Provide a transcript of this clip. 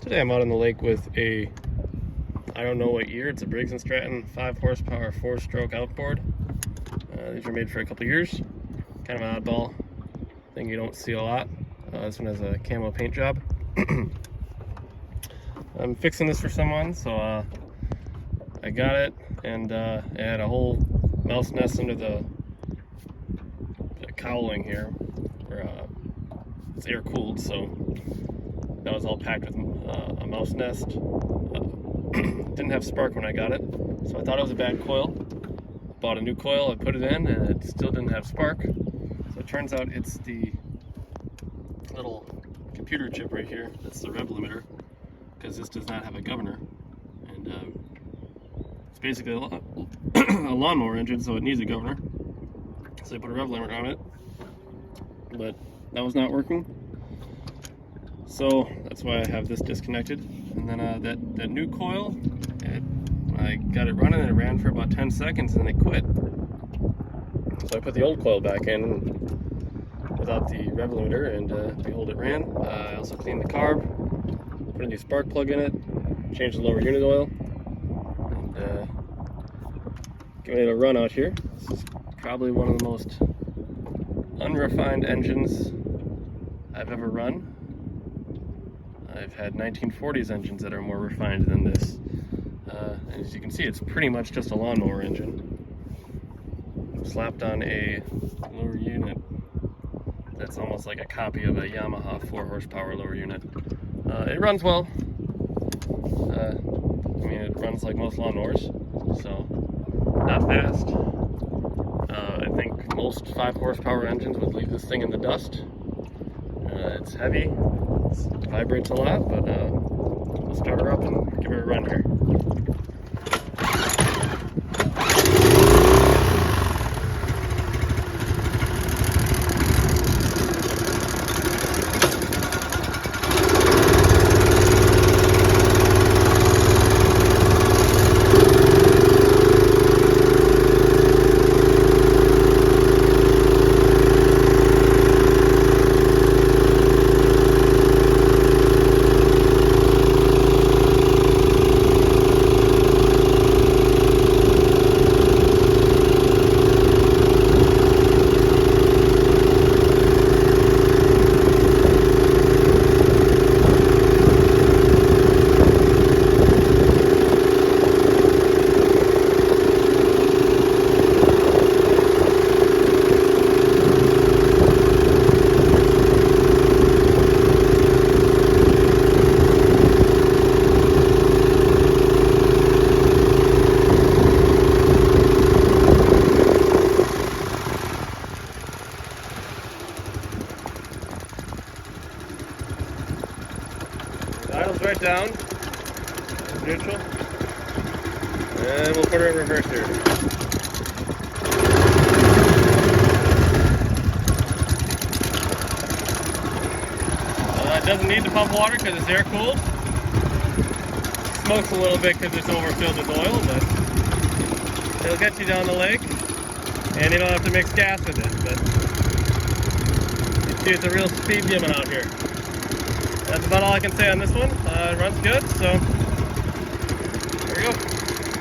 Today I'm out on the lake with a, I don't know what year, it's a Briggs and Stratton 5 horsepower 4-stroke outboard. These were made for a couple years. Kind of an oddball thing you don't see a lot. This one has a camo paint job. I'm fixing this for someone, so I got it, and it had a whole mouse nest under the cowling here, where it's air cooled, so that was all packed with a mouse nest. Didn't have spark when I got it, so I thought it was a bad coil. Bought a new coil, I put it in, and it still didn't have spark. So it turns out it's the little computer chip right here that's the rev limiter, because this does not have a governor. And it's basically a lawnmower engine, so it needs a governor. So I put a rev limiter on it, but that was not working. So that's why I have this disconnected. And then that new coil, I got it running and it ran for about 10 seconds and then it quit. So I put the old coil back in without the rev limiter, and behold, it ran. I also cleaned the carb, put a new spark plug in it, changed the lower unit oil, and giving it a run out here. This is probably one of the most unrefined engines I've ever run. I've had 1940s engines that are more refined than this. And as you can see, it's pretty much just a lawnmower engine slapped on a lower unit that's almost like a copy of a Yamaha 4 horsepower lower unit. It runs well. I mean, it runs like most lawnmowers, so not fast. I think most 5 horsepower engines would leave this thing in the dust. It's heavy, it vibrates a lot, but we'll start her up and give her a run here. Idle's right down, neutral, and we'll put her in reverse here. It doesn't need to pump water because it's air cooled. Smokes a little bit because it's overfilled with oil, but it'll get you down the lake, and you don't have to mix gas with it. But you see, it's a real speed demon out here. That's about all I can say on this one. It runs good, so there we go.